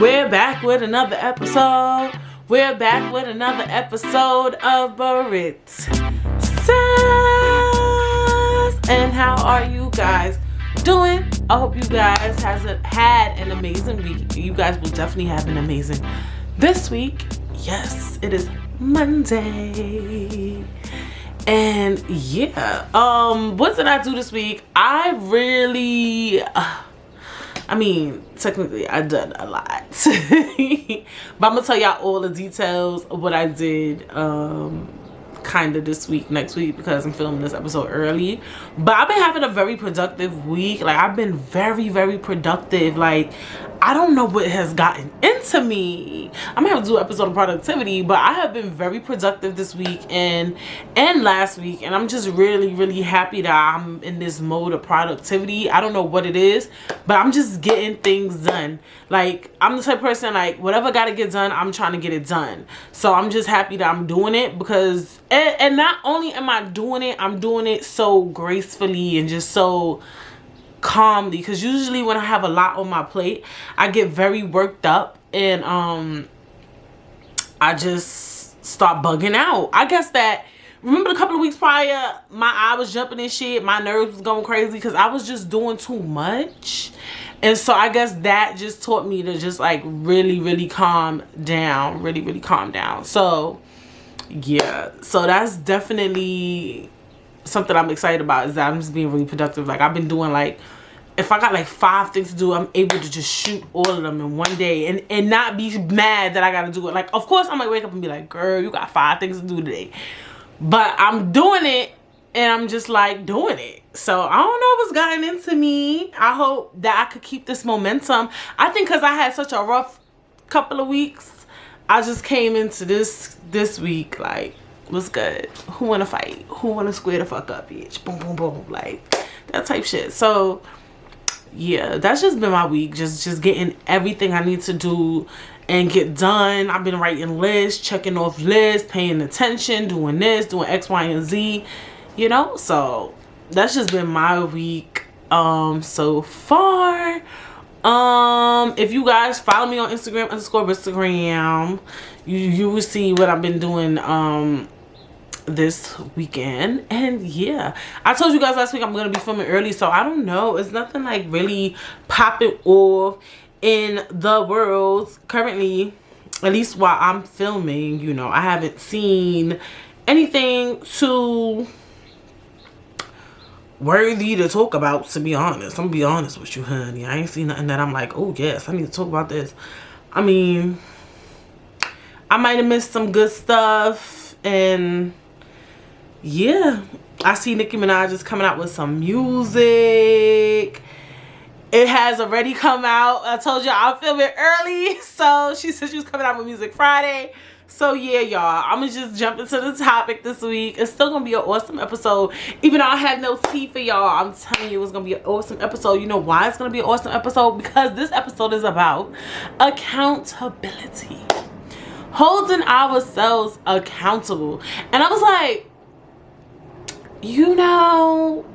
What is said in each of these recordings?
We're back with another episode. We're back with another episode of Britt Says. And how are you guys doing? I hope you guys hasn't had an amazing week. You guys will definitely have an amazing this week. Yes, it is Monday. And yeah, what did I do this week? I really technically I done a lot. But I'm gonna tell y'all all the details of what I did kind of this week, next week, because I'm filming this episode early. But I've been having a very productive week. Like, I've been very, very productive. Like, I don't know what has gotten into me. I'm gonna have to do an episode of productivity, but I have been very productive this week and last week, and I'm just really, really happy that I'm in this mode of productivity. I don't know what it is, but I'm just getting things done. Like, I'm the type of person, like, whatever gotta get done, I'm trying to get it done. So I'm just happy that I'm doing it, because and not only am I doing it, I'm doing it so gracefully and just so calmly, because usually when I have a lot on my plate, I get very worked up and I just start bugging out. I guess that, remember a couple of weeks prior, my eye was jumping and shit, my nerves was going crazy because I was just doing too much. And so I guess that just taught me to just like really, really calm down, really, really calm down. So yeah, so that's definitely something I'm excited about, is that I'm just being really productive. Like, I've been doing, like, if I got like 5 things to do, I'm able to just shoot all of them in one day and not be mad that I gotta do it. Like, of course I might wake up and be like, girl, you got 5 things to do today, but I'm doing it and I'm just like doing it. So I don't know what's gotten into me. I hope that I could keep this momentum. I think because I had such a rough couple of weeks, I just came into this week like, what's good? Who wanna fight? Who wanna square the fuck up, bitch? Boom, boom, boom. Like, that type shit. So yeah, that's just been my week. Just getting everything I need to do and get done. I've been writing lists, checking off lists, paying attention, doing this, doing X, Y, and Z, you know? So that's just been my week so far. If you guys follow me on Instagram _Instagram, you will see what I've been doing this weekend. And yeah, I told you guys last week I'm gonna be filming early, so I don't know, it's nothing like really popping off in the world currently, at least while I'm filming. You know, I haven't seen anything too worthy to talk about, to be honest. I'm gonna be honest with you, honey. I ain't seen nothing that I'm like, oh yes, I need to talk about this. I mean, I might have missed some good stuff. And yeah, I see Nicki Minaj is coming out with some music. It has already come out. I told you I'll film it early, so she said she was coming out with music Friday. So yeah, y'all, I'm gonna just jump into the topic this week. It's still gonna be an awesome episode, even though I have no tea for y'all. I'm telling you, it's gonna be an awesome episode. You know why it's gonna be an awesome episode? Because this episode is about accountability, holding ourselves accountable. And I was like, you know,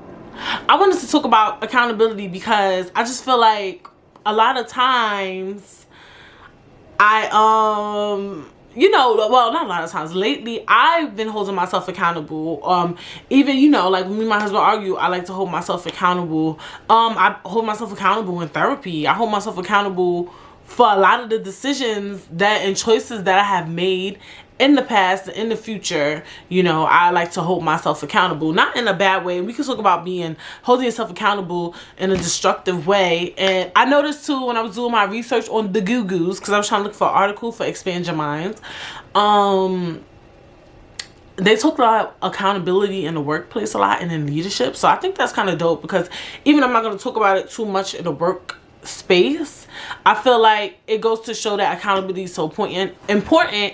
I wanted to talk about accountability because I just feel like a lot of times you know, well, not a lot of times, lately I've been holding myself accountable. Even, you know, like when me and my husband argue, I like to hold myself accountable. I hold myself accountable in therapy. I hold myself accountable for a lot of the decisions and choices that I have made in the past, in the future. You know, I like to hold myself accountable, not in a bad way. We can talk about holding yourself accountable in a destructive way. And I noticed too, when I was doing my research on the Goo-Goos, because I was trying to look for an article for Expand Your Minds, they talk about accountability in the workplace a lot and in leadership. So I think that's kind of dope, because even I'm not going to talk about it too much in the work space, I feel like it goes to show that accountability is so important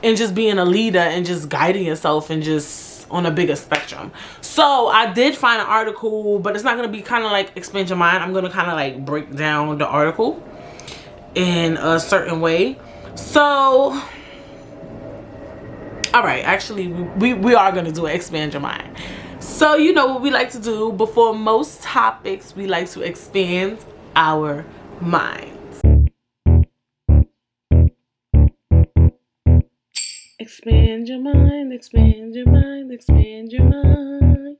in just being a leader and just guiding yourself and just on a bigger spectrum. So I did find an article, but it's not going to be kind of like Expand Your Mind. I'm going to kind of like break down the article in a certain way. So all right, actually we are going to do an Expand Your Mind. So you know what we like to do before most topics, we like to expand our minds. Expand your mind, expand your mind, expand your mind.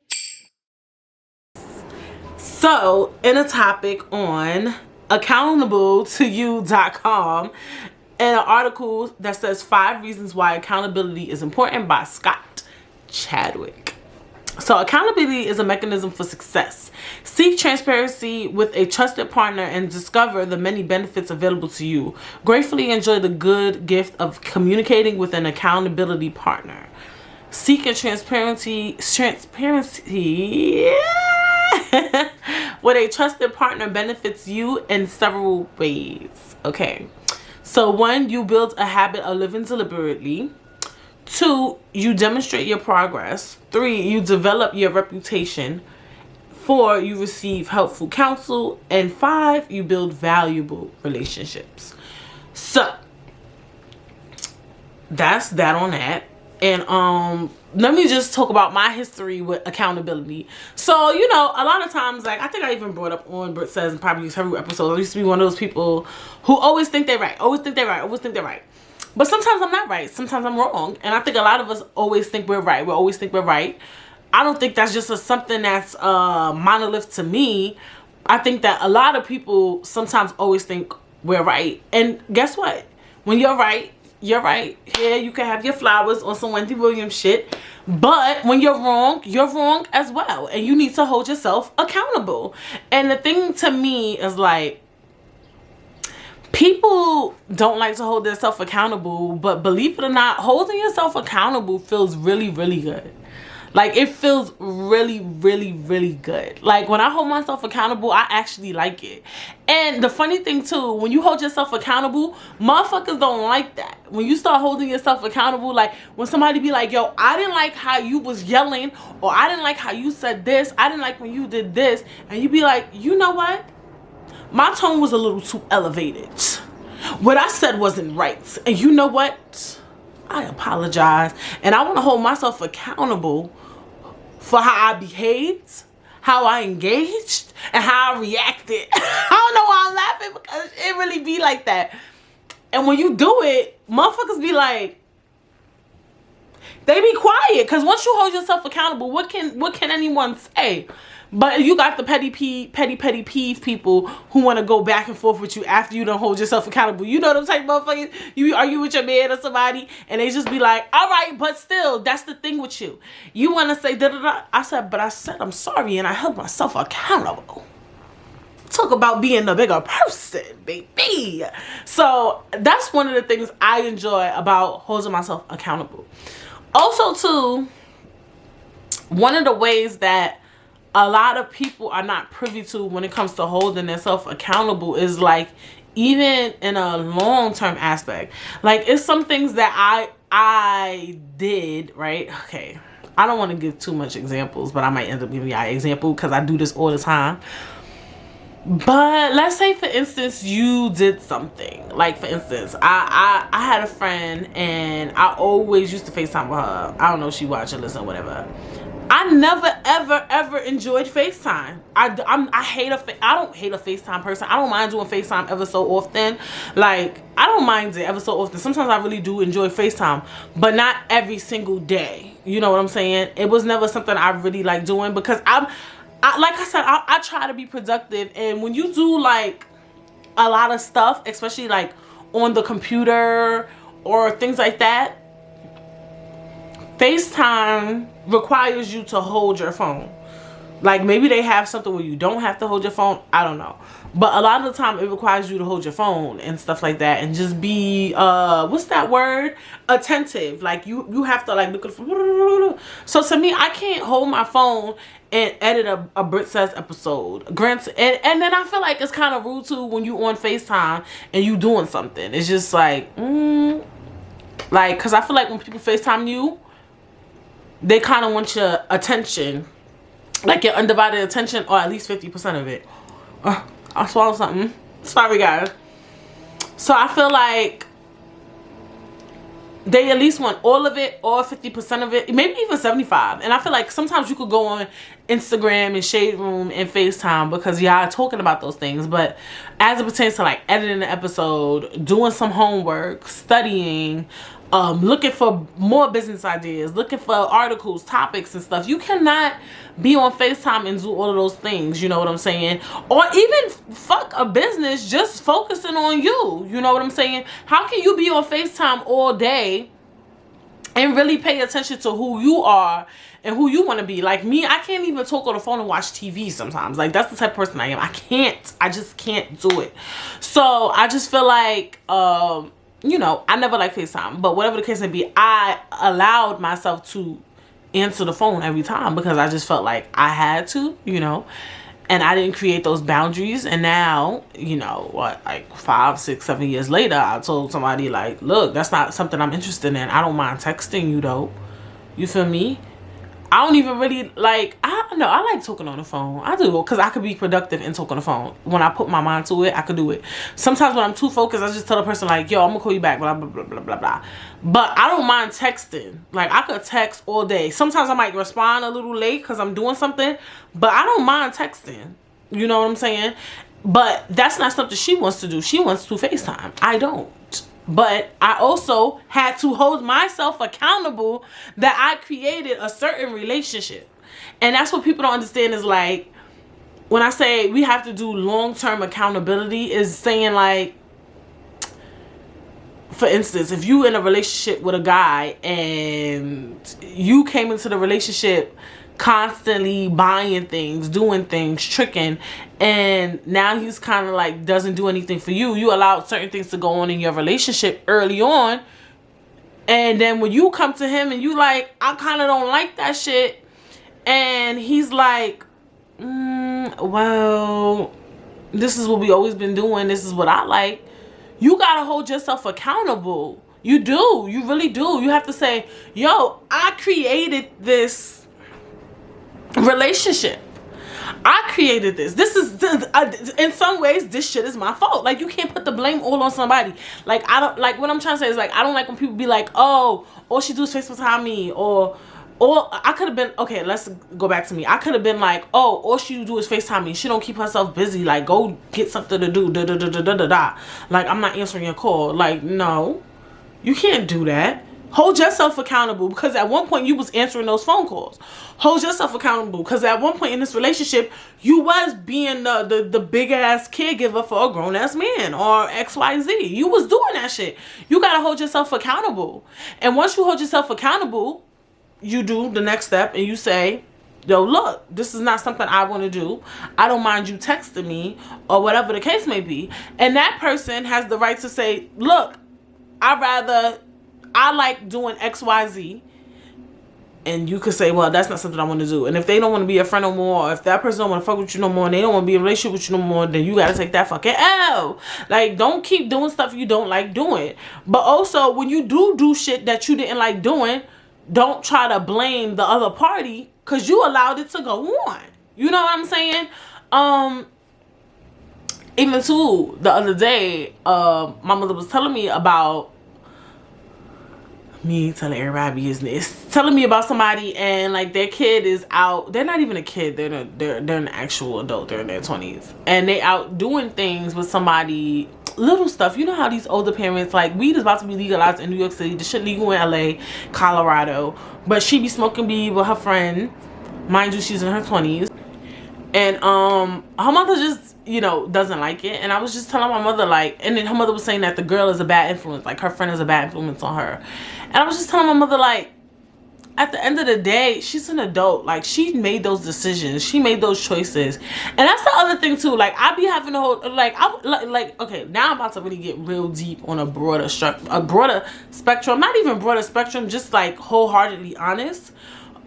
So, in a topic on accountable2you.com, and an article that says 5 reasons why accountability is important by Scott Chadwick. So accountability is a mechanism for success. Seek transparency with a trusted partner and discover the many benefits available to you. Gratefully enjoy the good gift of communicating with an accountability partner. Seeking transparency with a trusted partner benefits you in several ways. Okay. So 1, you build a habit of living deliberately. 2, you demonstrate your progress. 3, you develop your reputation. 4, you receive helpful counsel. And 5, you build valuable relationships. So that's that on that. And let me just talk about my history with accountability. So, you know, a lot of times, like, I think I even brought up on Britt Says in probably several episodes, I used to be one of those people who always think they're right, always think they're right, always think they're right. But sometimes I'm not right, sometimes I'm wrong. And I think a lot of us always think we're right. We always think we're right. I don't think that's just something that's monolith to me. I think that a lot of people sometimes always think we're right. And guess what? When you're right, you're right. Yeah, you can have your flowers on some Wendy Williams shit. But when you're wrong as well. And you need to hold yourself accountable. And the thing to me is like, people don't like to hold themselves accountable. But believe it or not, holding yourself accountable feels really, really good. Like, it feels really, really, really good. Like, when I hold myself accountable, I actually like it. And the funny thing, too, when you hold yourself accountable, motherfuckers don't like that. When you start holding yourself accountable, like, when somebody be like, yo, I didn't like how you was yelling, or I didn't like how you said this, I didn't like when you did this, and you be like, you know what? My tone was a little too elevated. What I said wasn't right. And you know what? I apologize. And I want to hold myself accountable for how I behaved, how I engaged, and how I reacted. I don't know why I'm laughing, because it really be like that. And when you do it, motherfuckers be like, they be quiet. Because once you hold yourself accountable, what can anyone say? But you got the petty peeve people who want to go back and forth with you after you don't hold yourself accountable. You know them type of motherfuckers. You argue with your man or somebody, and they just be like, all right, but still, that's the thing with you. You want to say da-da-da. I said I'm sorry, and I held myself accountable. Talk about being the bigger person, baby. So that's one of the things I enjoy about holding myself accountable. Also, too, one of the ways that a lot of people are not privy to when it comes to holding themselves accountable is like, even in a long-term aspect, like, it's some things that I did, right? Okay, I don't want to give too much examples, but I might end up giving you an example because I do this all the time. But let's say, for instance, you did something. Like, for instance, I had a friend, and I always used to FaceTime with her. I don't know if she watched or listen, whatever. I never, ever enjoyed FaceTime. I don't hate a FaceTime person. I don't mind doing FaceTime ever so often. Like, I don't mind it ever so often. Sometimes I really do enjoy FaceTime, but not every single day. You know what I'm saying? It was never something I really like doing, because like I said, I try to be productive. And when you do like a lot of stuff, especially like on the computer or things like that, FaceTime requires you to hold your phone. Like, maybe they have something where you don't have to hold your phone. I don't know. But a lot of the time, it requires you to hold your phone and stuff like that. And just be, what's that word? Attentive. Like, you have to, like, look at the phone. So, to me, I can't hold my phone and edit a Britt Says episode. Granted, and then I feel like it's kind of rude, too, when you on FaceTime and you doing something. It's just like, like, because I feel like when people FaceTime you, they kind of want your attention, like your undivided attention, or at least 50% of it. I swallowed something. Sorry, guys. So I feel like they at least want all of it, or 50% of it, maybe even 75%. And I feel like sometimes you could go on Instagram and Shade Room and FaceTime because y'all are talking about those things. But as it pertains to like editing an episode, doing some homework, studying, looking for more business ideas, looking for articles, topics and stuff. You cannot be on FaceTime and do all of those things, you know what I'm saying? Or even fuck a business just focusing on you, you know what I'm saying? How can you be on FaceTime all day and really pay attention to who you are and who you want to be? Like me, I can't even talk on the phone and watch TV sometimes. Like that's the type of person I am. I just can't do it. So I just feel like, you know, I never like FaceTime, but whatever the case may be, I allowed myself to answer the phone every time because I just felt like I had to, you know, and I didn't create those boundaries. And now, you know, what, like 5, 6, 7 years later, I told somebody like, look, that's not something I'm interested in. I don't mind texting you though. You feel me? I don't even really like, I don't know, I like talking on the phone. I do, because I could be productive and talk on the phone. When I put my mind to it, I could do it. Sometimes when I'm too focused, I just tell the person like, yo, I'm gonna call you back, blah, blah, blah, blah, blah, blah. But I don't mind texting. Like, I could text all day. Sometimes I might respond a little late because I'm doing something, but I don't mind texting. You know what I'm saying? But that's not something she wants to do. She wants to FaceTime. I don't. But I also had to hold myself accountable that I created a certain relationship. And that's what people don't understand is like, when I say we have to do long-term accountability, is saying like, for instance, if you in a relationship with a guy and you came into the relationship constantly buying things, doing things, tricking, and now he's kind of like doesn't do anything for you. You allowed certain things to go on in your relationship early on, and then when you come to him and you like, I kind of don't like that shit, and he's like, well, this is what we always been doing, this is what I like. You gotta hold yourself accountable. You do. You really do. You have to say, yo, I created this relationship. I created this. This is, in some ways, this shit is my fault. Like, you can't put the blame all on somebody. Like, I don't, like, what I'm trying to say is, like, I don't like when people be like, oh, all she do is FaceTime me, or I could have been, okay, let's go back to me. I could have been like, oh, all she do is FaceTime me. She don't keep herself busy. Like, go get something to do, da da da da da da da. Like, I'm not answering your call. Like, no, you can't do that. Hold yourself accountable, because at one point you was answering those phone calls. Hold yourself accountable, because at one point in this relationship, you was being the big ass caregiver for a grown ass man or XYZ. You was doing that shit. You gotta hold yourself accountable. And once you hold yourself accountable, you do the next step and you say, yo, look, this is not something I want to do. I don't mind you texting me, or whatever the case may be. And that person has the right to say, look, I like doing XYZ. And you could say, well, that's not something I want to do. And if they don't want to be a friend no more, or if that person don't want to fuck with you no more, and they don't want to be in a relationship with you no more, then you got to take that fucking L. Like, don't keep doing stuff you don't like doing. But also, when you do shit that you didn't like doing, don't try to blame the other party, because you allowed it to go on. You know what I'm saying? Even too, the other day, my mother was telling me about, me telling everybody business, telling me about somebody, and like their kid is out. They're not even a kid. They're an actual adult. They're in their 20s, and they out doing things with somebody, little stuff. You know how these older parents, like, weed is about to be legalized in New York City. The shit legal in LA, Colorado, but she be smoking weed with her friend. Mind you, she's in her 20s, and her mother just, you know, doesn't like it. And I was just telling my mother, like, and then her mother was saying that the girl is a bad influence, like her friend is a bad influence on her. And I was just telling my mother, like, at the end of the day, she's an adult. Like, she made those decisions, she made those choices. And that's the other thing too. Like, I be having a whole, like, okay, now I'm about to really get real deep on a broader spectrum. Not even broader spectrum, just like wholeheartedly honest.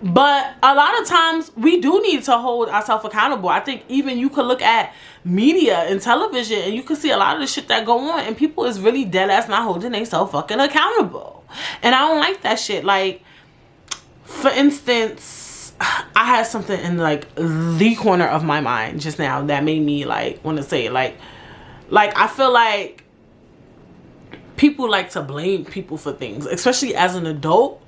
But a lot of times we do need to hold ourselves accountable. I think even you could look at media and television and you can see a lot of the shit that go on, and people is really dead ass not holding themselves fucking accountable. And I don't like that shit. Like, for instance, I had something in like the corner of my mind just now that made me like want to say it. Like I feel like people like to blame people for things, especially as an adult.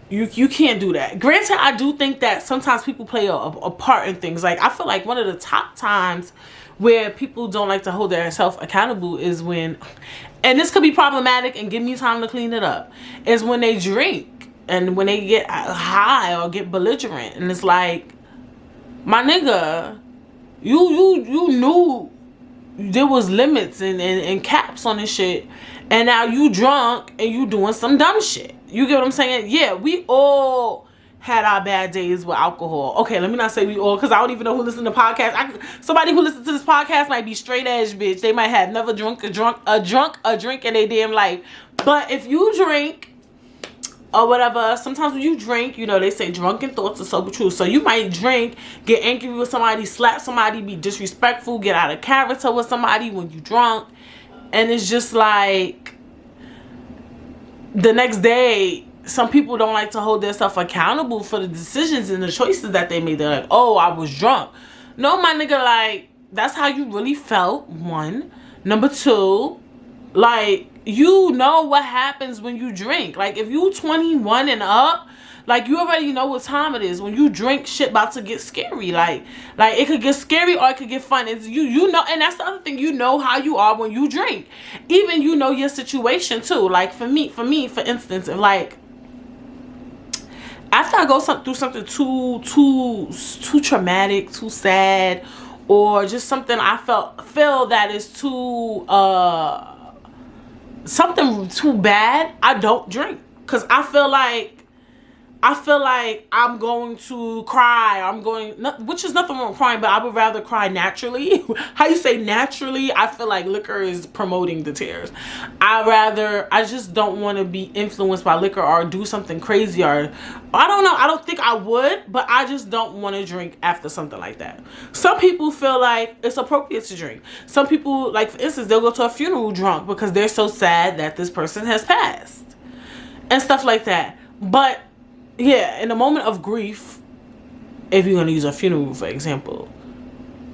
You can't do that. Granted, I do think that sometimes people play a part in things. Like, I feel like one of the top times where people don't like to hold themselves accountable is when, and this could be problematic and give me time to clean it up, is when they drink and when they get high or get belligerent. And it's like, my nigga, you knew there was limits and caps on this shit, and now you drunk and you doing some dumb shit. You get what I'm saying? Yeah, we all had our bad days with alcohol. Okay, let me not say we all, because I don't even know who listens to podcasts. Somebody who listens to this podcast might be straight edge bitch. They might have never drunk a drink in their damn life. But if you drink or whatever, sometimes when you drink, you know, they say drunken thoughts are sober truth. So you might drink, get angry with somebody, slap somebody, be disrespectful, get out of character with somebody when you drunk. And it's just like, the next day, some people don't like to hold themselves accountable for the decisions and the choices that they made. They're like, oh, I was drunk. No, my nigga, like, that's how you really felt, one. Number two, like, you know what happens when you drink. Like, if you 21 and up, like, you already know what time it is. When you drink, shit about to get scary. Like it could get scary or it could get fun. It's you know, and that's the other thing. You know how you are when you drink. Even you know your situation too. Like, for me, for instance, if like, after I go through something too traumatic, too sad, or just something I feel that is too something too bad, I don't drink, because I feel like I'm going to cry. Which is nothing wrong with crying, but I would rather cry naturally. How you say naturally? I feel like liquor is promoting the tears. I just don't want to be influenced by liquor or do something crazy, or I don't know. I don't think I would, but I just don't want to drink after something like that. Some people feel like it's appropriate to drink. Some people, like, for instance, they'll go to a funeral drunk because they're so sad that this person has passed and stuff like that. But yeah, in a moment of grief, if you're going to use a funeral, for example,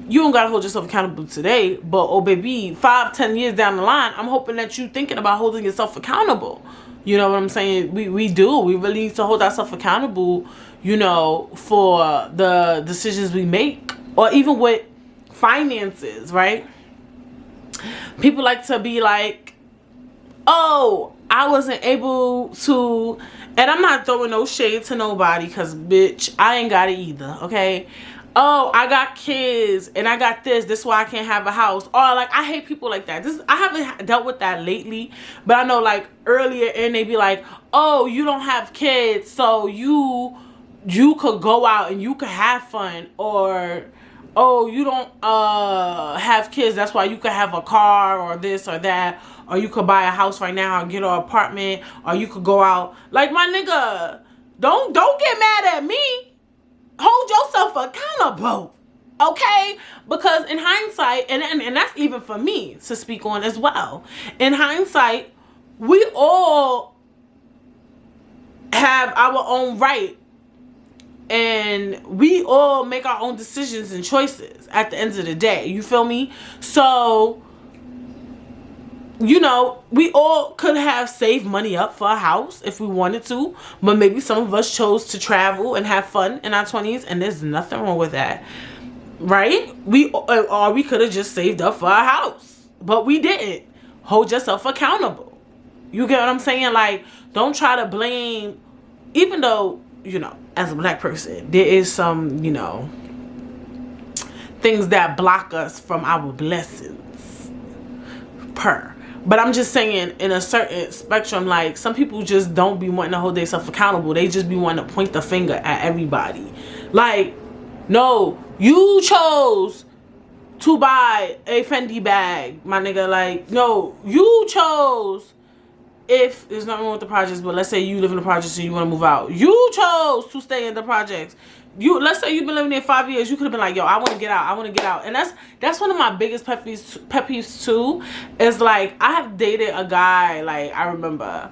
you don't got to hold yourself accountable today, but, oh, baby, 5-10 years down the line, I'm hoping that you thinking about holding yourself accountable. You know what I'm saying? We do. We really need to hold ourselves accountable, you know, for the decisions we make, or even with finances, right? People like to be like, oh, I wasn't able to, and I'm not throwing no shade to nobody, because, bitch, I ain't got it either, okay? Oh, I got kids, and I got this is why I can't have a house. Or, like, I hate people like that. I haven't dealt with that lately, but I know, like, earlier, and they be like, oh, you don't have kids, so you could go out and you could have fun. Or, oh, you don't have kids, that's why you could have a car, or this or that. Or you could buy a house right now or get an apartment, or you could go out. Like, my nigga, don't get mad at me. Hold yourself accountable, okay? Because in hindsight, and that's even for me to speak on as well. In hindsight, we all have our own right, and we all make our own decisions and choices at the end of the day. You feel me? So, you know, we all could have saved money up for a house if we wanted to, but maybe some of us chose to travel and have fun in our 20s, and there's nothing wrong with that, right? Or we could have just saved up for a house, but we didn't. Hold yourself accountable. You get what I'm saying? Like, don't try to blame, even though, you know, as a black person, there is some, you know, things that block us from our blessings But I'm just saying, in a certain spectrum, like, some people just don't be wanting to hold themselves accountable. They just be wanting to point the finger at everybody. Like, no, you chose to buy a Fendi bag, my nigga. Like, no, you chose, if there's nothing wrong with the projects, but let's say you live in the projects and you want to move out. You chose to stay in the projects. Let's say you've been living there 5 years. You could have been like, yo, I want to get out. I want to get out. And that's one of my biggest pet peeves too. Is like, I have dated a guy, like, I remember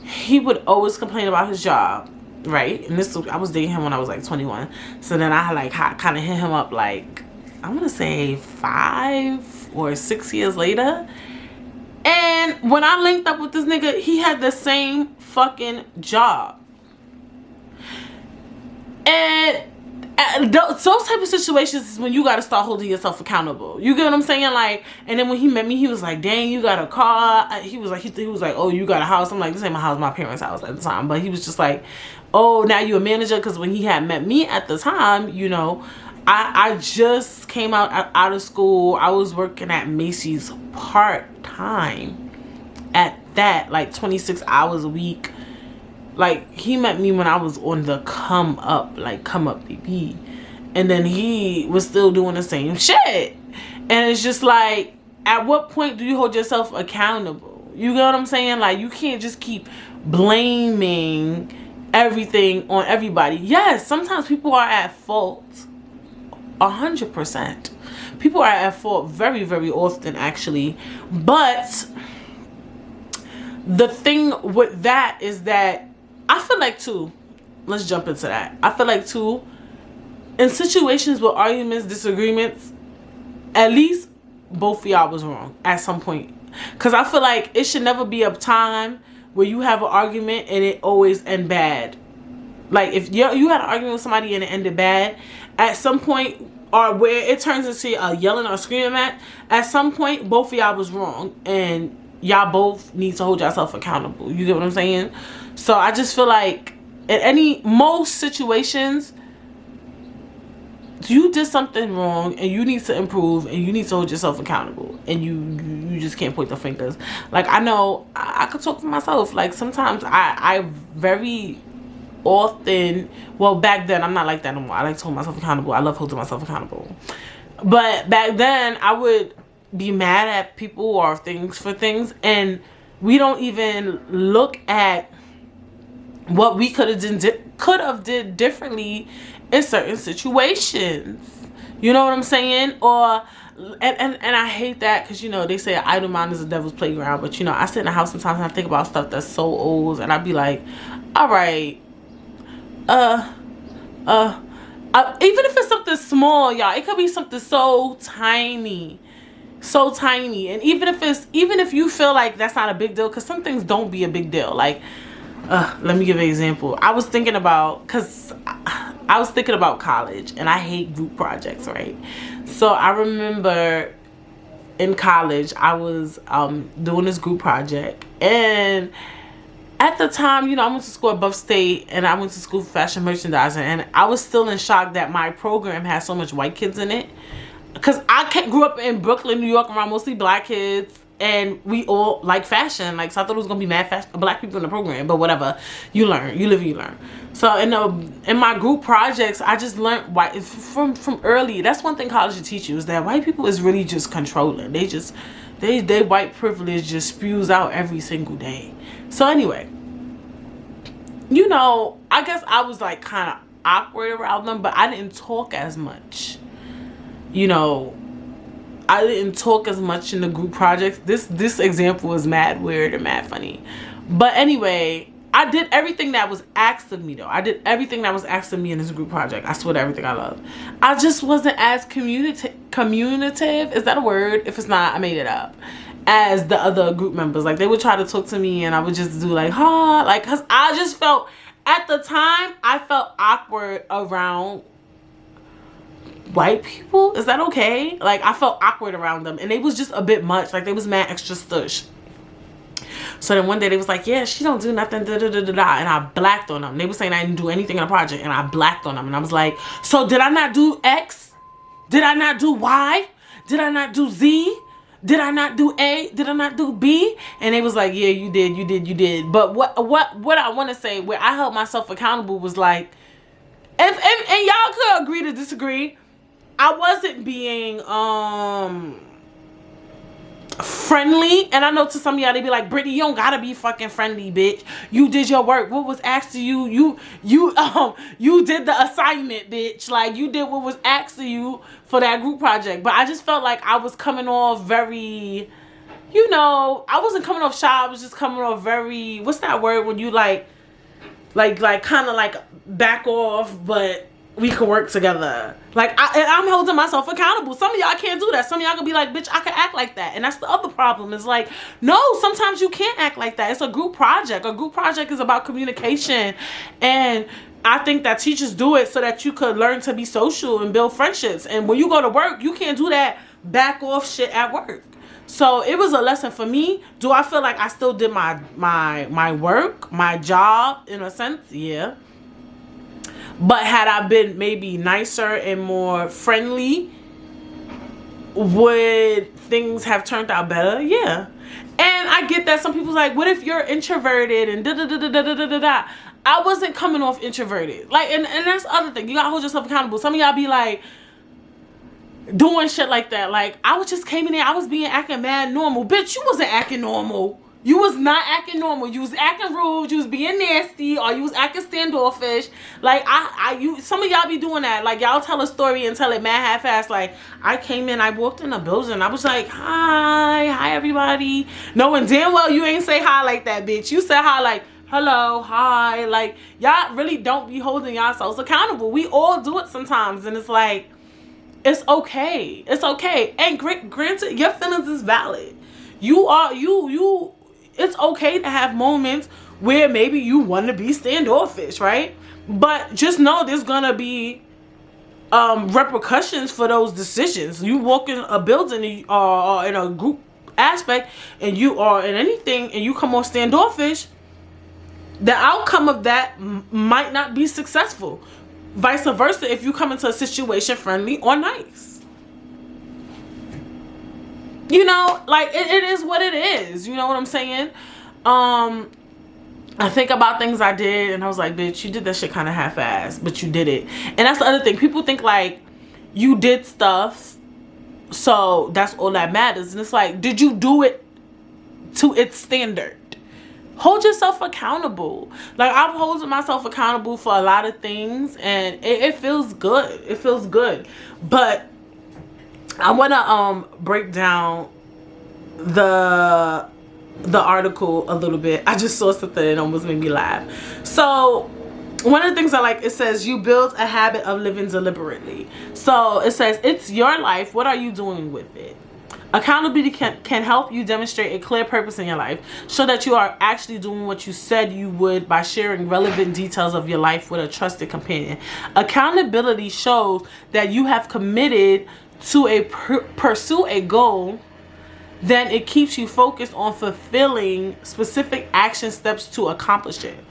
he would always complain about his job, right? And I was dating him when I was like 21. So then I like kind of hit him up, like, I want to say 5 or 6 years later. And when I linked up with this nigga, he had the same fucking job. And those type of situations is when you got to start holding yourself accountable. You get what I'm saying? Like, and then when he met me, he was like, dang, you got a car. He was like, oh, you got a house. I'm like, this ain't my house, my parents' house at the time. But he was just like, oh, now you a manager? Because when he had met me at the time, you know, I just came out of school. I was working at Macy's part-time at that, like 26 hours a week. Like, he met me when I was on the come up baby. And then he was still doing the same shit. And it's just like, at what point do you hold yourself accountable? You get what I'm saying? Like, you can't just keep blaming everything on everybody. Yes, sometimes people are at fault. 100%. People are at fault very, very often, actually. But the thing with that is that I feel like, too, let's jump into that. I feel like, too, in situations with arguments, disagreements, at least both of y'all was wrong at some point. Because I feel like it should never be a time where you have an argument and it always end bad. Like, if you had an argument with somebody and it ended bad, at some point, or where it turns into a yelling or screaming match, at some point, both of y'all was wrong. And y'all both need to hold yourself accountable. You get what I'm saying? So I just feel like in most situations, you did something wrong and you need to improve and you need to hold yourself accountable, and you just can't point the fingers. Like, I know I could talk for myself. Like, sometimes I very often, well, back then I'm not like that no more. I like to hold myself accountable. I love holding myself accountable. But back then I would be mad at people or things and we don't even look at what we could have did differently in certain situations. You know what I'm saying? Or and I hate that, because, you know, they say idle mind is the devil's playground. But, you know, I sit in the house sometimes and I think about stuff that's so old, and I'd be like, all right, even if it's something small, y'all, it could be something so tiny. And even if you feel like that's not a big deal, because some things don't be a big deal. Like, let me give an example. I was thinking about college, and I hate group projects, right? So I remember in college I was doing this group project, and at the time, you know, I went to school at Buff State, and I went to school for fashion merchandising, and I was still in shock that my program had so much white kids in it. Because I grew up in Brooklyn, New York, around mostly black kids, and we all like fashion. Like, so I thought it was going to be mad black people in the program, but whatever. You learn. You live and you learn. So in my group projects, I just learned white from early. That's one thing college will teach you, is that white people is really just controlling. They white privilege just spews out every single day. So anyway, you know, I guess I was like kind of awkward around them, but I didn't talk as much. You know, I didn't talk as much in the group projects. This example is mad weird and mad funny. But anyway, I did everything that was asked of me, though. I did everything that was asked of me in this group project. I swear to everything I love. I just wasn't as communicative. Is that a word? If it's not, I made it up. As the other group members. Like, they would try to talk to me, and I would just do like, huh? Like, because I just felt, at the time, I felt awkward around white people. Is that okay? Like, I felt awkward around them, and they was just a bit much. Like, they was mad extra stush. So then one day they was like, yeah, she don't do nothing, da da da da da, and I blacked on them. They were saying I didn't do anything in the project, and I blacked on them, and I was like, so did I not do X? Did I not do Y? Did I not do Z? Did I not do A? Did I not do B? And they was like, yeah, you did. But what I want to say, where I held myself accountable, was like, and y'all could agree to disagree, I wasn't being friendly. And I know to some of y'all, they be like, Brittany, you don't gotta be fucking friendly, bitch. You did your work. What was asked of you? You did the assignment, bitch. Like, you did what was asked of you for that group project. But I just felt like I was coming off very, you know, I wasn't coming off shy. I was just coming off very, what's that word when you like kind of like back off, but we can work together. Like, I'm holding myself accountable. Some of y'all can't do that. Some of y'all gonna be like, bitch, I can act like that. And that's the other problem. Is like, no, sometimes you can't act like that. It's a group project. A group project is about communication and I think that teachers do it so that you could learn to be social and build friendships. And when you go to work, you can't do that back off shit at work. So it was a lesson for me. Do I feel like I still did my work, my job in a sense? Yeah. But had I been maybe nicer and more friendly, would things have turned out better? Yeah. And I get that some people's like, what if you're introverted and da da da da da da da da. I wasn't coming off introverted. Like, and that's the other thing. You gotta hold yourself accountable. Some of y'all be like doing shit like that. Like, I was just came in there, I was acting mad normal. Bitch, you wasn't acting normal. You was not acting normal. You was acting rude. You was being nasty, or you was acting standoffish. Like, some of y'all be doing that. Like, y'all tell a story and tell it mad half-assed. Like, I came in, I walked in the building, I was like, hi everybody. Knowing damn well you ain't say hi like that, bitch. You said hi like, hello, hi. Like, y'all really don't be holding yourselves accountable. We all do it sometimes, and it's like, it's okay. It's okay. And granted, your feelings is valid. It's okay to have moments where maybe you want to be standoffish, right? But just know there's gonna be repercussions for those decisions. You walk in a building or in a group aspect, and you are in anything, and you come off standoffish, the outcome of that might not be successful. Vice versa, if you come into a situation friendly or nice. You know, like, it is what it is. You know what I'm saying? I think about things I did, and I was like, bitch, you did that shit kind of half-assed, but you did it. And that's the other thing. People think, like, you did stuff, so that's all that matters. And it's like, did you do it to its standard? Hold yourself accountable. Like, I've holding myself accountable for a lot of things, and it feels good. It feels good. But I want to break down the article a little bit. I just saw something that almost made me laugh. So one of the things I like, it says you build a habit of living deliberately. So it says, it's your life. What are you doing with it? Accountability can help you demonstrate a clear purpose in your life. Show that you are actually doing what you said you would by sharing relevant details of your life with a trusted companion. Accountability shows that you have committed to pursue a goal. Then it keeps you focused on fulfilling specific action steps to accomplish it.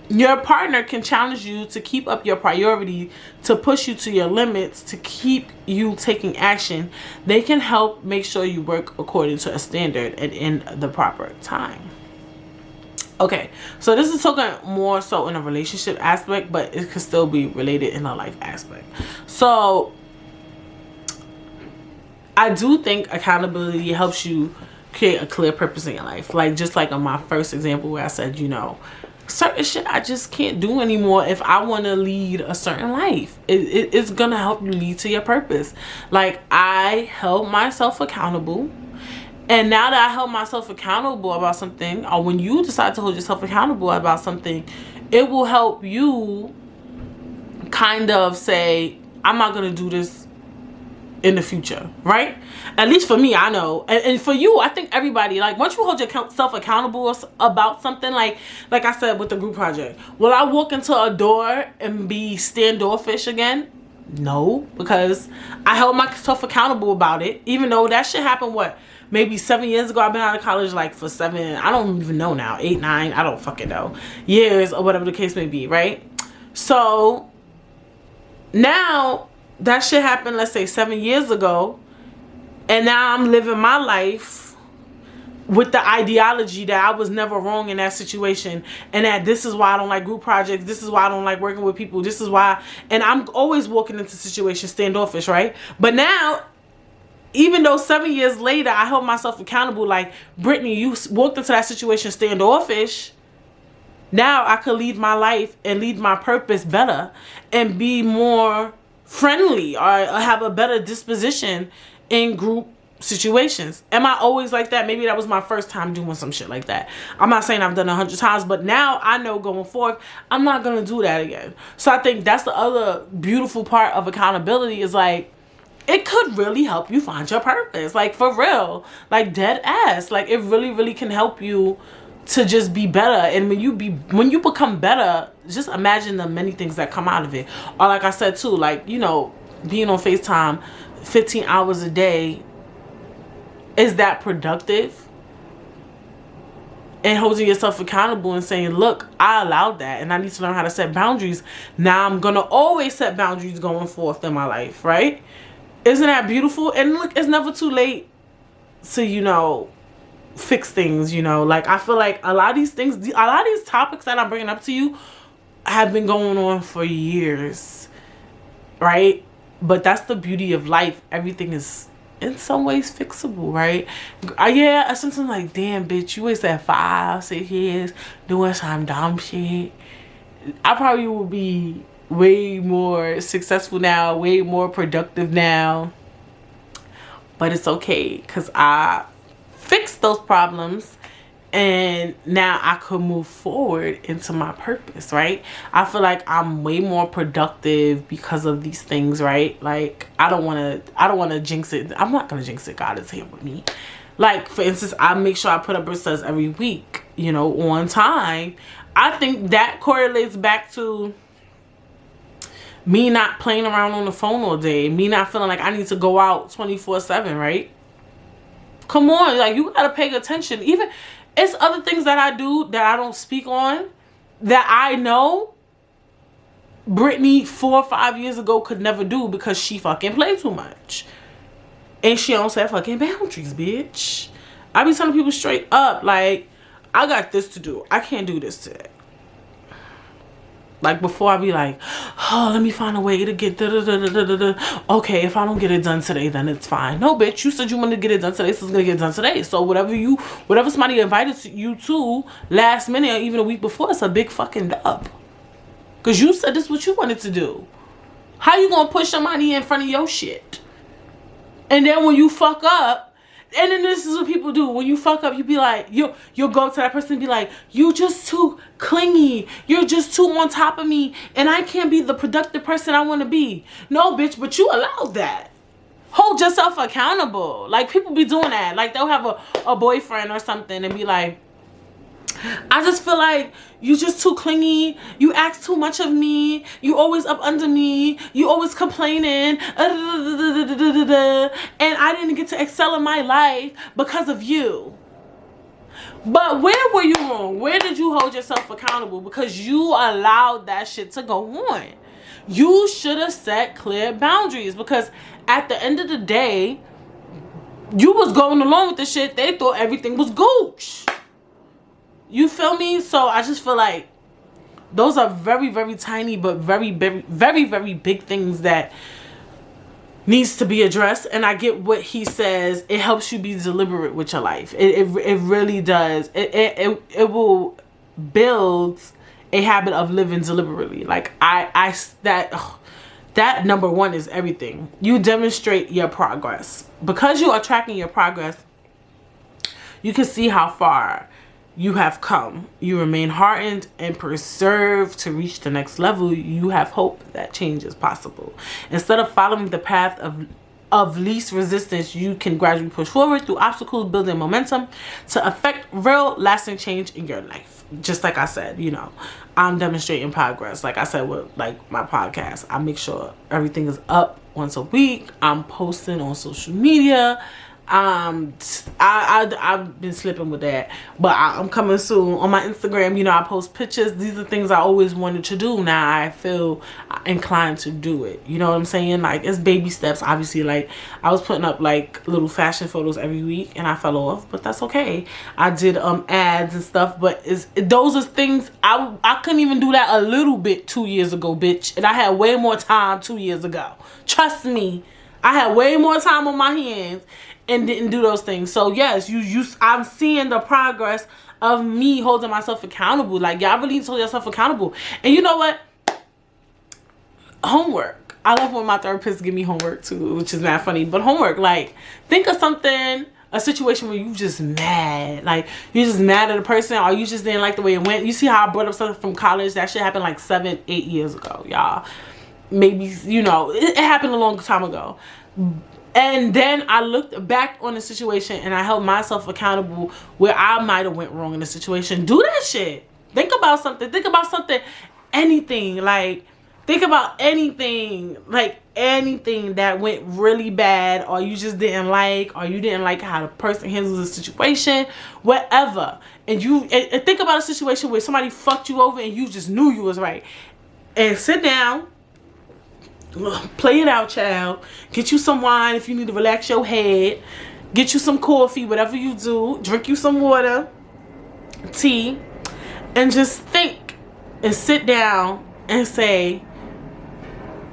Your partner can challenge you to keep up your priority, to push you to your limits, to keep you taking action. They can help make sure you work according to a standard and in the proper time. Okay, so this is talking more so in a relationship aspect, but it could still be related in a life aspect. So I do think accountability helps you create a clear purpose in your life. Like, just like on my first example where I said, you know, certain shit I just can't do anymore if I want to lead a certain life. It's gonna help you lead to your purpose. Like, I held myself accountable, and now that I held myself accountable about something, or when you decide to hold yourself accountable about something, it will help you kind of say, I'm not gonna do this in the future, right? At least for me, I know. And for you, I think everybody, like, once you hold yourself accountable about something, like I said with the group project, will I walk into a door and be standoffish again? No, because I held myself accountable about it, even though that shit happened, what, maybe 7 years ago. I've been out of college like for 7, I don't even know now, 8, 9, I don't fucking know, years or whatever the case may be, right? So now that shit happened, let's say 7 years ago, and now I'm living my life with the ideology that I was never wrong in that situation, and that this is why I don't like group projects, this is why I don't like working with people, this is why, and I'm always walking into situations standoffish, right? But now, even though 7 years later I held myself accountable, like, Brittany, you walked into that situation standoffish, now I could lead my life and lead my purpose better and be more friendly, or have a better disposition in group situations. Am I always like that? Maybe that was my first time doing some shit like that. I'm not saying I've done 100 times, but now I know going forward, I'm not gonna do that again. So I think that's the other beautiful part of accountability, is like, it could really help you find your purpose. Like, for real, like, dead ass. Like, it really, really can help you to just be better. And when you become better, just imagine the many things that come out of it. Or like I said too, like, you know, being on FaceTime 15 hours a day, is that productive? And holding yourself accountable and saying, look, I allowed that and I need to learn how to set boundaries. Now I'm gonna always set boundaries going forth in my life, right? Isn't that beautiful? And look, it's never too late to, you know, fix things, you know. Like, I feel like a lot of these things, a lot of these topics that I'm bringing up to you have been going on for years, right? But that's the beauty of life. Everything is in some ways fixable, right? Yeah, sometimes like, damn, bitch, you wasted 5, 6 years doing some dumb shit. I probably will be way more successful now, way more productive now. But it's okay, because I fixed those problems and now I could move forward into my purpose, right? I feel like I'm way more productive because of these things, right? Like, I don't want to jinx it. I'm not going to jinx it. God is here with me. Like, for instance, I make sure I put up Britt Says every week, you know, on time. I think that correlates back to me not playing around on the phone all day, me not feeling like I need to go out 24/7, right? Come on, like, you gotta pay attention. Even, it's other things that I do that I don't speak on, that I know Brittany 4 or 5 years ago could never do because she fucking played too much. And she don't set fucking boundaries, bitch. I be telling people straight up, like, I got this to do. I can't do this today. Like, before I be like, oh, let me find a way to get okay, if I don't get it done today, then it's fine. No, bitch, you said you wanted to get it done today, so it's gonna get done today. So whatever somebody invited you to last minute or even a week before, it's a big fucking dub. Because you said this is what you wanted to do. How you gonna push somebody in front of your shit? And then when you fuck up, and then this is what people do. When you fuck up, you be like, you'll go up to that person and be like, you just too clingy. You're just too on top of me. And I can't be the productive person I want to be. No, bitch, but you allowed that. Hold yourself accountable. Like, people be doing that. Like, they'll have a boyfriend or something and be like, I just feel like you just too clingy. You ask too much of me. You always up under me. You always complaining. And I didn't get to excel in my life because of you. But where were you wrong? Where did you hold yourself accountable? Because you allowed that shit to go on. You should have set clear boundaries. Because at the end of the day, you was going along with the shit. They thought everything was gooch. You feel me? So I just feel like those are very, very tiny but very, very, very, very big things that needs to be addressed. And I get what he says. It helps you be deliberate with your life. It really does. It will build a habit of living deliberately. Like, that number one is everything. You demonstrate your progress. Because you are tracking your progress, you can see how far you have come. You remain heartened and preserved to reach the next level. You have hope that change is possible. Instead of following the path of least resistance, you can gradually push forward through obstacles, building momentum to affect real lasting change in your life. Just like I said, you know, I'm demonstrating progress. Like I said with like my podcast, I make sure everything is up once a week. I'm posting on social media. I've been slipping with that, but I'm coming soon. On my Instagram, you know, I post pictures. These are things I always wanted to do. Now I feel inclined to do it. You know what I'm saying? Like, it's baby steps. Obviously, like, I was putting up like little fashion photos every week and I fell off, but that's okay. I did ads and stuff, but those are things I couldn't even do that a little bit 2 years ago, bitch. And I had way more time 2 years ago. Trust me, I had way more time on my hands and didn't do those things. So yes, I'm seeing the progress of me holding myself accountable. Like, y'all really need to hold yourself accountable. And you know what? Homework. I love when my therapist give me homework too, which is not funny. But homework, like, think of something, a situation where you just mad. Like, you're just mad at a person, or you just didn't like the way it went. You see how I brought up something from college? That shit happened like 7, 8 years ago, y'all. Maybe, you know, it happened a long time ago. And then I looked back on the situation and I held myself accountable where I might have went wrong in the situation. Do that shit. Think about something. Think about something. Anything. Like, think about anything. Like, anything that went really bad, or you just didn't like, or you didn't like how the person handles the situation. Whatever. And think about a situation where somebody fucked you over and you just knew you was right. And sit down. Play it out, child. Get you some wine if you need to relax your head. Get you some coffee, whatever you do. Drink you some water, tea, and just think and sit down and say,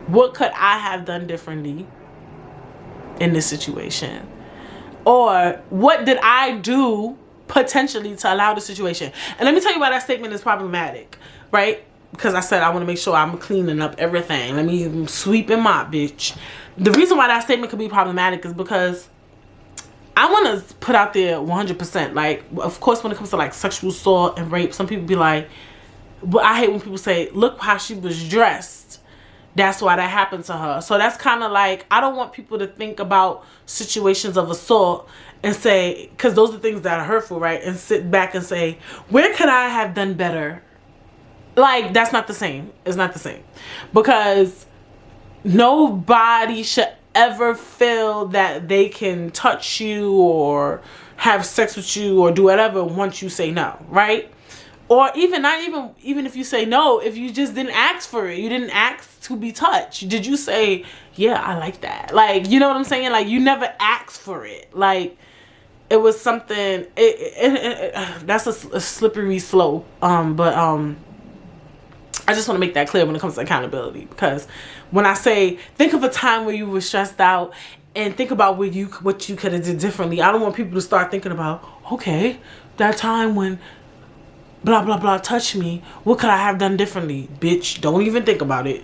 what could I have done differently in this situation? Or what did I do potentially to allow the situation? And let me tell you why that statement is problematic, right? Because I said I want to make sure I'm cleaning up everything. Let me sweep and mop, bitch. The reason why that statement could be problematic is because I want to put out there 100%. Like, of course, when it comes to like sexual assault and rape, some people be like, but I hate when people say, look how she was dressed. That's why that happened to her. So that's kind of like, I don't want people to think about situations of assault and say, because those are things that are hurtful, right? And sit back and say, where could I have done better? Like, that's not the same. It's not the same. Because nobody should ever feel that they can touch you or have sex with you or do whatever once you say no, right? Or even even if you say no, if you just didn't ask for it. You didn't ask to be touched. Did you say, yeah, I like that? Like, you know what I'm saying? Like, you never asked for it. Like, it was something, that's a slippery slope. I just want to make that clear when it comes to accountability, because when I say think of a time where you were stressed out and think about what you could have did differently, I don't want people to start thinking about, okay, that time when blah blah blah touched me, what could I have done differently? Bitch, don't even think about it.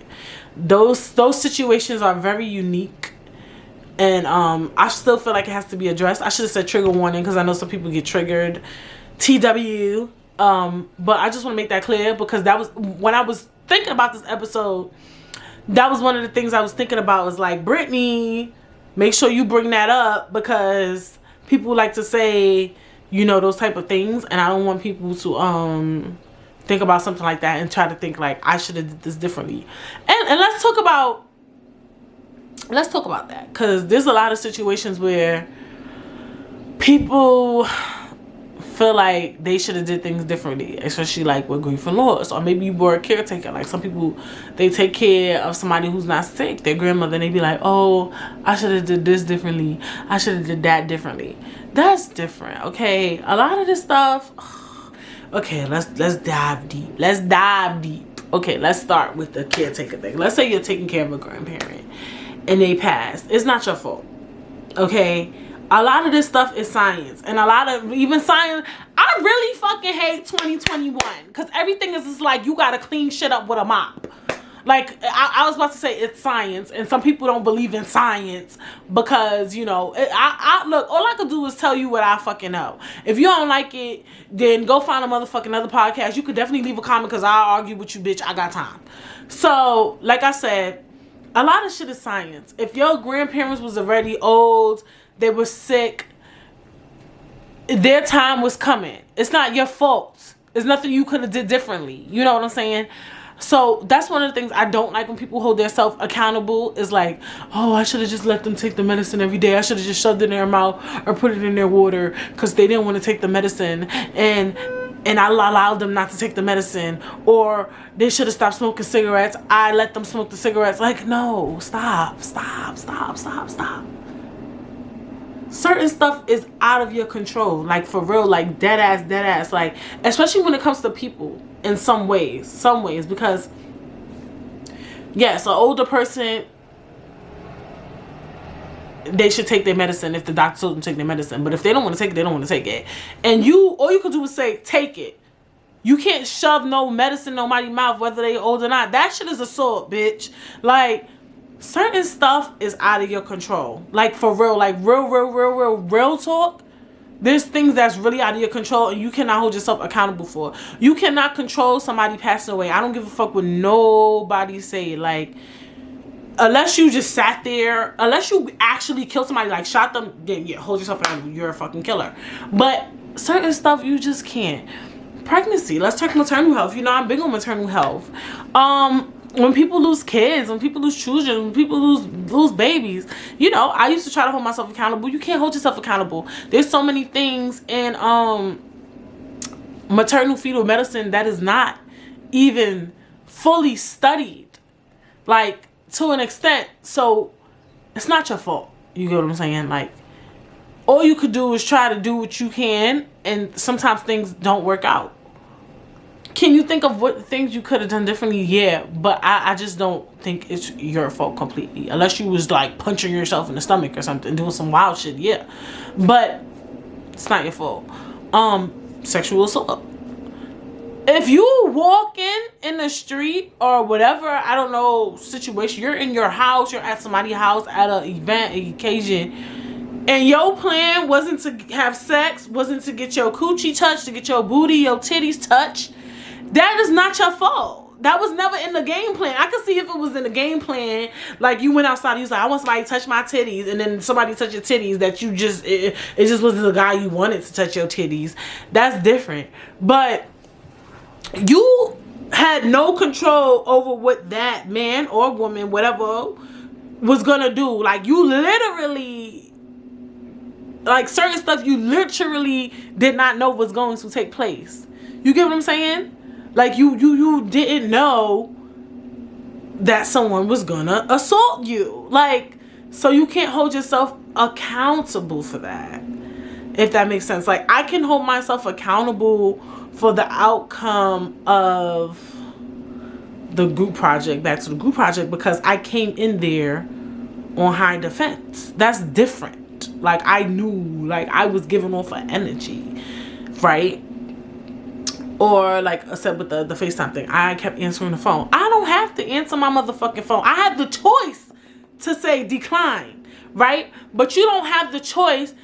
Those situations are very unique, and I still feel like it has to be addressed. I should have said trigger warning, because I know some people get triggered. TW. But I just want to make that clear, because that was when I was thinking about this episode, that was one of the things I was thinking about, was like, Brittany, make sure you bring that up, because people like to say, you know, those type of things, and I don't want people to think about something like that and try to think like I should have did this differently. And let's talk about that, because there's a lot of situations where people feel like they should have did things differently, especially like with grief and loss, or maybe you were a caretaker. Like, some people, they take care of somebody who's not sick, their grandmother, and they be like, oh, I should have did this differently, I should have did that differently. That's different, okay? A lot of this stuff, okay, let's dive deep. Okay, let's start with the caretaker thing. Let's say you're taking care of a grandparent and they passed. It's not your fault, okay? A lot of this stuff is science, and a lot of even science. I really fucking hate 2021, because everything is just like, you gotta clean shit up with a mop. Like, I was about to say it's science, and some people don't believe in science because, you know, look, all I could do is tell you what I fucking know. If you don't like it, then go find a motherfucking other podcast. You could definitely leave a comment, because I'll argue with you, bitch. I got time. So, like I said, a lot of shit is science. If your grandparents was already old, they were sick, their time was coming. It's not your fault. It's nothing you could have did differently. You know what I'm saying? So that's one of the things I don't like when people hold themselves accountable, is like, oh, I should have just let them take the medicine every day. I should have just shoved it in their mouth or put it in their water because they didn't want to take the medicine, and I allowed them not to take the medicine. Or they should have stopped smoking cigarettes. I let them smoke the cigarettes. Like, no, stop. Certain stuff is out of your control, like, for real, like dead ass, like, especially when it comes to people, in some ways, because yes, an older person, they should take their medicine if the doctor told them to take their medicine. But if they don't want to take it, they don't want to take it. And all you could do is say, take it. You can't shove no medicine in nobody's mouth, whether they old or not. That shit is assault, bitch. Like, certain stuff is out of your control. Like, for real, like real talk. There's things that's really out of your control, and you cannot hold yourself accountable for. You cannot control somebody passing away. I don't give a fuck what nobody say. Like, unless you just sat there, unless you actually killed somebody, like shot them, then yeah, hold yourself accountable. You're a fucking killer. But certain stuff you just can't. Pregnancy. Let's talk maternal health. You know, I'm big on maternal health. When people lose kids, when people lose children, when people lose babies, you know, I used to try to hold myself accountable. You can't hold yourself accountable. There's so many things in maternal fetal medicine that is not even fully studied, like, to an extent. So it's not your fault. You get what I'm saying? Like, all you could do is try to do what you can, and sometimes things don't work out. Can you think of what things you could have done differently? Yeah, but I just don't think it's your fault completely. Unless you was like punching yourself in the stomach or something, doing some wild shit, yeah. But it's not your fault. Sexual assault. If you walking in the street or whatever, I don't know, situation, you're in your house, you're at somebody's house at an event, an occasion, and your plan wasn't to have sex, wasn't to get your coochie touched, to get your booty, your titties touched, that is not your fault. That was never in the game plan. I could see if it was in the game plan, like you went outside, you was like, I want somebody to touch my titties, and then somebody touched your titties, that you just, it just wasn't the guy you wanted to touch your titties. That's different. But you had no control over what that man or woman, whatever, was gonna do. Like, you literally, like, certain stuff you literally did not know was going to take place. You get what I'm saying? Like, you didn't know that someone was gonna assault you. Like, so you can't hold yourself accountable for that, if that makes sense. Like, I can hold myself accountable for the outcome of the group project, back to the group project, because I came in there on high defense. That's different. Like, I knew, like, I was giving off an energy, right? Or like I said with the FaceTime thing, I kept answering the phone. I don't have to answer my motherfucking phone. I had the choice to say decline, right? But you don't have the choice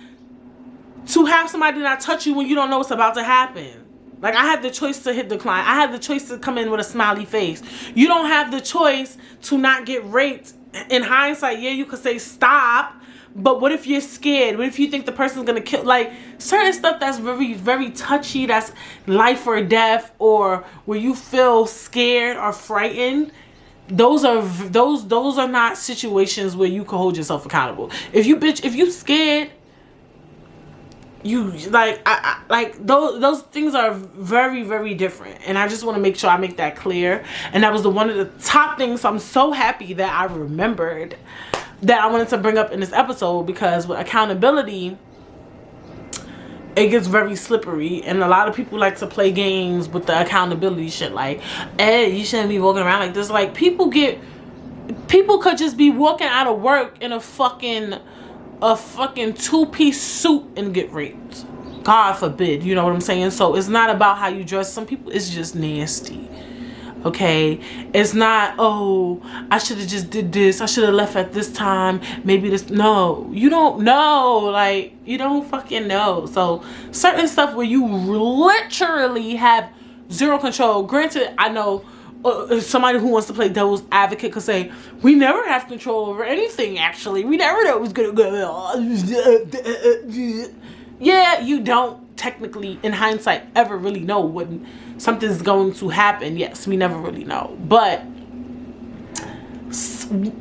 to have somebody not touch you when you don't know what's about to happen. Like, I had the choice to hit decline. I had the choice to come in with a smiley face. You don't have the choice to not get raped. In hindsight, yeah, you could say stop. But what if you're scared? What if you think the person's gonna kill? Like, certain stuff that's very, very touchy, that's life or death, or where you feel scared or frightened. Those are not situations where you can hold yourself accountable. If you scared, you like those things are very, very different. And I just want to make sure I make that clear. And that was one of the top things. So I'm so happy that I remembered that I wanted to bring up in this episode, because with accountability, it gets very slippery, and a lot of people like to play games with the accountability shit. Like, hey, you shouldn't be walking around like this. Like, people could just be walking out of work in a fucking two-piece suit and get raped. God forbid, you know what I'm saying? So it's not about how you dress. Some people, it's just nasty. Okay, it's not, oh, I should have just did this, I should have left at this time, maybe this. No, you don't know. Like, you don't fucking know. So certain stuff where you literally have zero control. Granted, I know somebody who wants to play devil's advocate could say, we never have control over anything, actually. We never know what's gonna go. Yeah, you don't technically, in hindsight, ever really know when something's going to happen. Yes, we never really know. But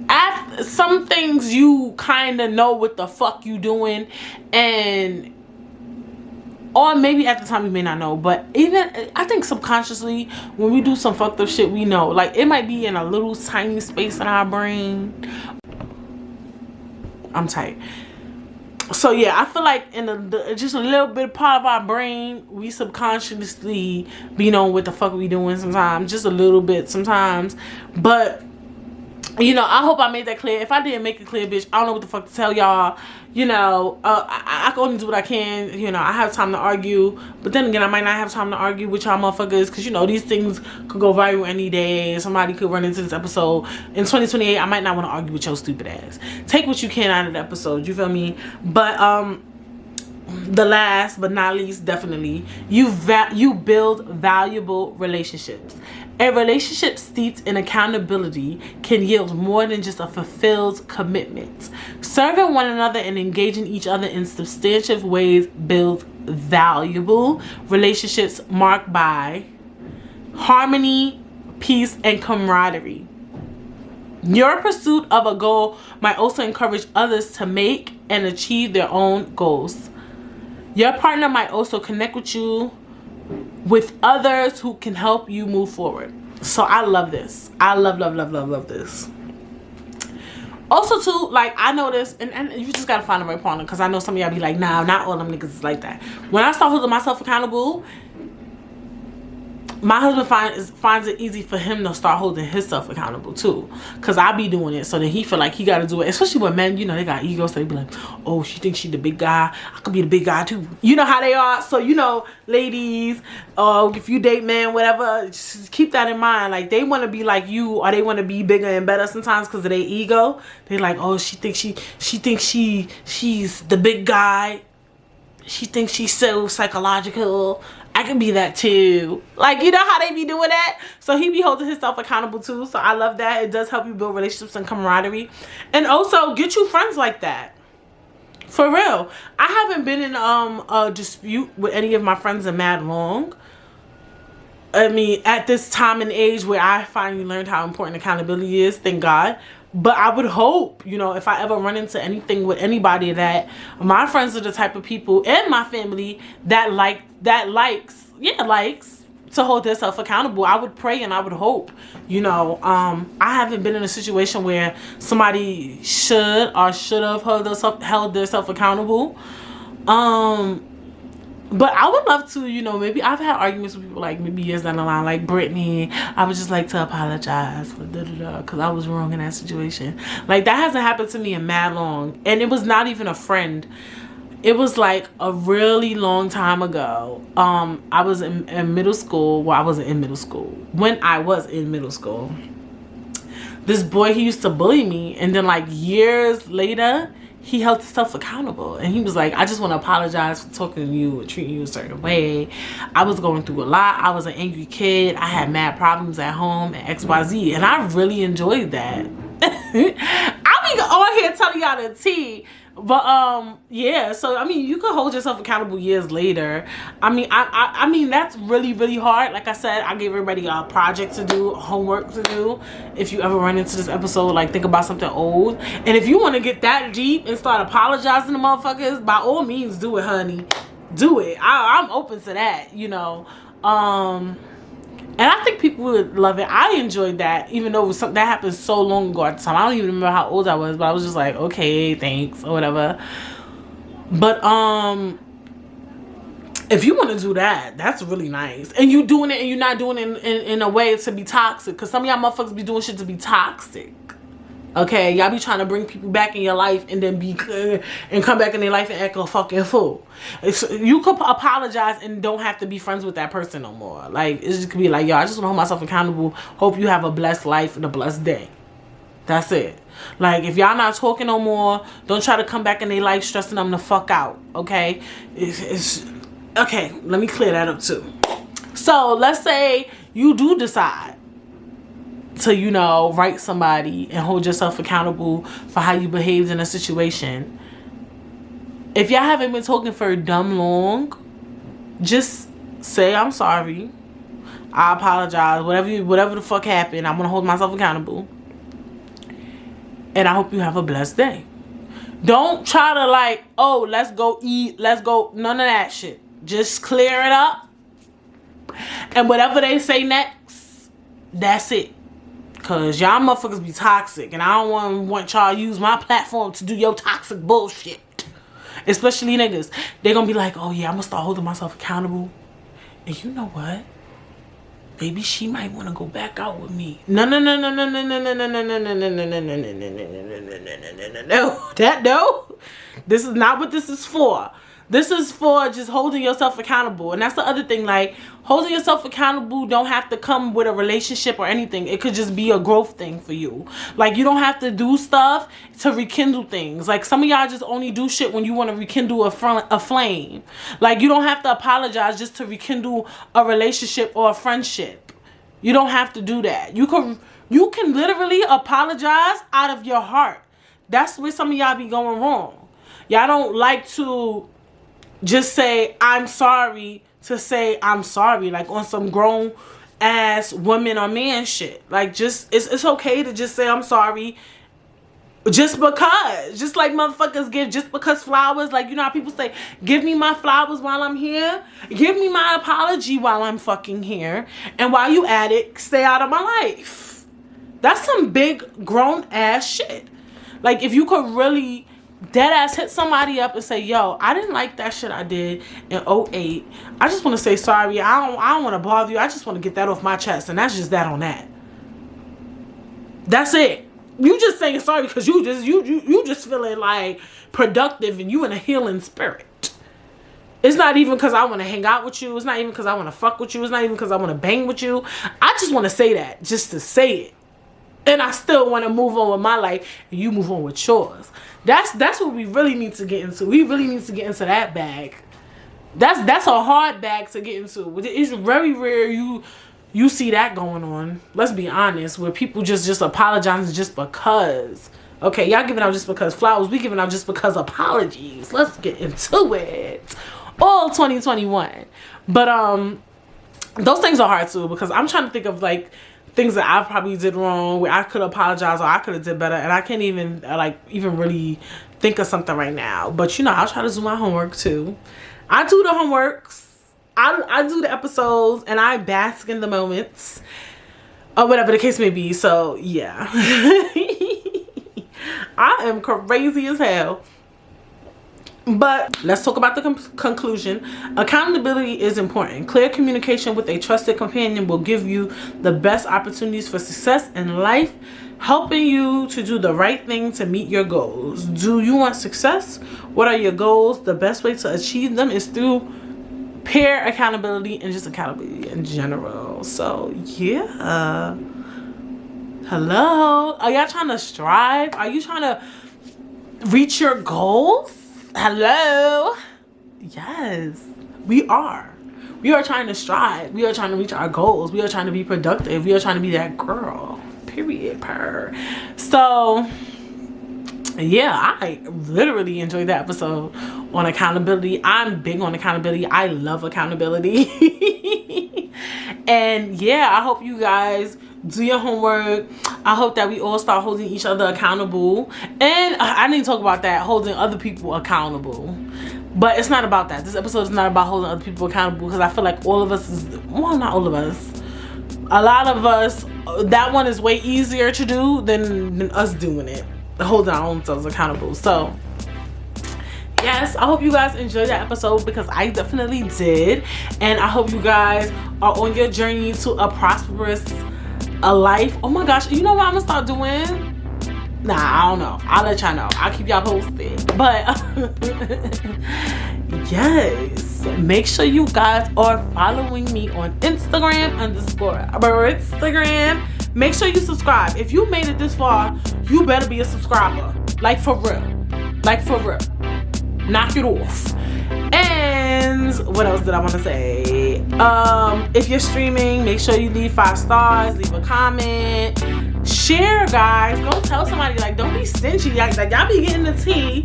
after some things, you kind of know what the fuck you doing, and or maybe at the time you may not know, but even I think subconsciously when we do some fucked up shit, we know. Like, it might be in a little tiny space in our brain. I'm tight. So yeah, I feel like in just a little bit part of our brain, we subconsciously be knowing what the fuck we doing sometimes, just a little bit sometimes. But you know, I hope I made that clear. If I didn't make it clear, bitch, I don't know what the fuck to tell y'all. You know, I can only do what I can. You know, I have time to argue, but then again, I might not have time to argue with y'all motherfuckers, because you know, these things could go viral any day. Somebody could run into this episode in 2028. I might not want to argue with your stupid ass. Take what you can out of the episode, you feel me? But the last but not least, definitely, you build valuable relationships. A relationship steeped in accountability can yield more than just a fulfilled commitment. Serving one another and engaging each other in substantive ways builds valuable relationships marked by harmony, peace, and camaraderie. Your pursuit of a goal might also encourage others to make and achieve their own goals. Your partner might also connect with you with others who can help you move forward. So I love this. I love this. Also too, like, I noticed, and you just gotta find the right partner, because I know some of y'all be like, nah, not all them niggas is like that. When I start holding myself accountable, my husband finds it easy for him to start holding himself accountable too, because I be doing it, so then he feel like he got to do it. Especially with men, you know, they got egos, so they be like, oh, she thinks she the big guy, I could be the big guy too. You know how they are. So, you know, ladies, if you date men, whatever, just keep that in mind. Like, they want to be like you, or they want to be bigger and better sometimes because of their ego. They like, oh, she thinks she's the big guy. She thinks she's so psychological. I can be that too. Like, you know how they be doing that? So he be holding himself accountable too. So I love that. It does help you build relationships and camaraderie. And also get you friends like that. For real. I haven't been in a dispute with any of my friends in mad long. I mean, at this time and age where I finally learned how important accountability is, thank God. But I would hope, you know, if I ever run into anything with anybody, that my friends are the type of people, and my family, that likes to hold themselves accountable. I would pray and I would hope, you know. I haven't been in a situation where somebody should or should have held themselves accountable. But I would love to, you know, maybe I've had arguments with people, like, maybe years down the line, like Brittany, I would just like to apologize for because I was wrong in that situation. Like, that hasn't happened to me in mad long. And it was not even a friend. It was like a really long time ago. I was in middle school. Well, I wasn't in middle school. When I was in middle school, this boy, he used to bully me. And then, like, years later, he held himself accountable, and he was like, I just want to apologize for talking to you and treating you a certain way. I was going through a lot. I was an angry kid. I had mad problems at home and XYZ, and I really enjoyed that. I be on here telling y'all the tea. But yeah, so I mean, you could hold yourself accountable years later. I mean that's really, really hard. Like I said, I gave everybody a project to do, homework to do. If you ever run into this episode, like, think about something old. And if you want to get that deep and start apologizing to motherfuckers, by all means, do it, honey. Do it. I'm open to that, you know. And I think people would love it. I enjoyed that, even though it was something that happened so long ago at the time. I don't even remember how old I was, but I was just like, okay, thanks, or whatever. But if you want to do that, that's really nice. And you doing it, and you're not doing it in a way to be toxic. Because some of y'all motherfuckers be doing shit to be toxic. Okay, y'all be trying to bring people back in your life and then and come back in their life and act a fucking fool. You could apologize and don't have to be friends with that person no more. Like, it just could be like, yo, I just want to hold myself accountable. Hope you have a blessed life and a blessed day. That's it. Like, if y'all not talking no more, don't try to come back in their life stressing them the fuck out. Okay, okay. Let me clear that up too. So let's say you do decide to, you know, write somebody and hold yourself accountable for how you behaved in a situation. If y'all haven't been talking for dumb long, just say, I'm sorry, I apologize, whatever the fuck happened, I'm gonna hold myself accountable, and I hope you have a blessed day. Don't try to, like, oh, let's go eat, let's go, none of that shit. Just clear it up, and whatever they say next, that's it. Cause y'all motherfuckers be toxic, and I don't want y'all to use my platform to do your toxic bullshit. Especially niggas. They gonna be like, oh yeah, I'm gonna start holding myself accountable. And you know what? Maybe she might want to go back out with me. No. That no. This is not what this is for. This is for just holding yourself accountable. And that's the other thing. Like, holding yourself accountable don't have to come with a relationship or anything. It could just be a growth thing for you. Like, you don't have to do stuff to rekindle things. Like, some of y'all just only do shit when you want to rekindle a flame. Like, you don't have to apologize just to rekindle a relationship or a friendship. You don't have to do that. You can literally apologize out of your heart. That's where some of y'all be going wrong. Y'all don't like to just say, I'm sorry, to say, I'm sorry. Like, on some grown ass woman or man shit. Like, just, it's okay to just say, I'm sorry. Just because. Just like motherfuckers give just because flowers. Like, you know how people say, give me my flowers while I'm here. Give me my apology while I'm fucking here. And while you at it, stay out of my life. That's some big grown ass shit. Like, if you could really dead ass hit somebody up and say, yo, I didn't like that shit I did in 08. I just want to say sorry. I don't want to bother you. I just want to get that off my chest. And that's just that on that. That's it. You just saying sorry because you just feeling like productive and you in a healing spirit. It's not even because I want to hang out with you. It's not even because I want to fuck with you. It's not even because I want to bang with you. I just want to say that just to say it. And I still want to move on with my life and you move on with yours. That's what we really need to get into. We really need to get into that bag. That's a hard bag to get into. It's very rare you see that going on. Let's be honest, where people just apologizing just because. Okay, y'all giving out just because flowers. We giving out just because apologies. Let's get into it. All 2021. But those things are hard too, because I'm trying to think of like things that I probably did wrong where I could apologize or I could have did better, and I can't even even really think of something right now. But you know, I'll try to do my homework too. I do the homeworks. I do the episodes and I bask in the moments or whatever the case may be. So yeah. I am crazy as hell. But let's talk about the conclusion. Accountability is important. Clear communication with a trusted companion will give you the best opportunities for success in life, helping you to do the right thing to meet your goals. Do you want success? What are your goals? The best way to achieve them is through peer accountability and just accountability in general. So yeah. Hello? Are y'all trying to strive? Are you trying to reach your goals? Hello? Yes, we are. We are trying to strive. We are trying to reach our goals. We are trying to be productive. We are trying to be that girl. Period. Per. So yeah, I literally enjoyed that episode on accountability. I'm big on accountability. I love accountability. And yeah, I hope you guys do your homework. I hope that we all start holding each other accountable. And I need to talk about that, holding other people accountable. But it's not about that. This episode is not about holding other people accountable, because I feel like all of us is, well, not all of us, a lot of us, that one is way easier to do than us doing it, holding our own selves accountable. So yes, I hope you guys enjoyed that episode, because I definitely did. And I hope you guys are on your journey to a prosperous life. Oh my gosh, you know what I'm gonna start doing? Nah, I don't know. I'll let y'all know. I'll keep y'all posted. But yes, make sure you guys are following me on Instagram _Instagram. Make sure you subscribe. If you made it this far, you better be a subscriber. Like for real. Like for real. Knock it off. And what else did I want to say? If you're streaming, make sure you leave 5 stars, leave a comment, share, guys. Go tell somebody. Like, don't be stingy. Like y'all be getting the tea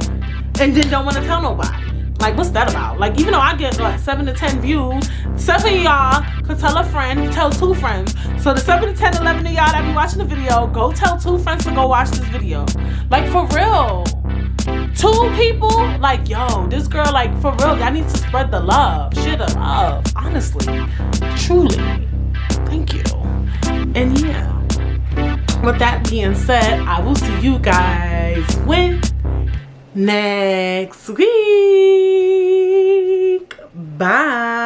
and then don't want to tell nobody. Like, what's that about? Like, even though I get like 7 to 10 views, 7 of y'all could tell a friend, tell 2 friends. So the 7 to 10, 11 of y'all that be watching the video, go tell 2 friends to go watch this video. Like, for real. 2 people, like, yo, this girl, like, for real, y'all need to spread the love. Share the love. Honestly. Truly. Thank you. And yeah. With that being said, I will see you guys when next week. Bye.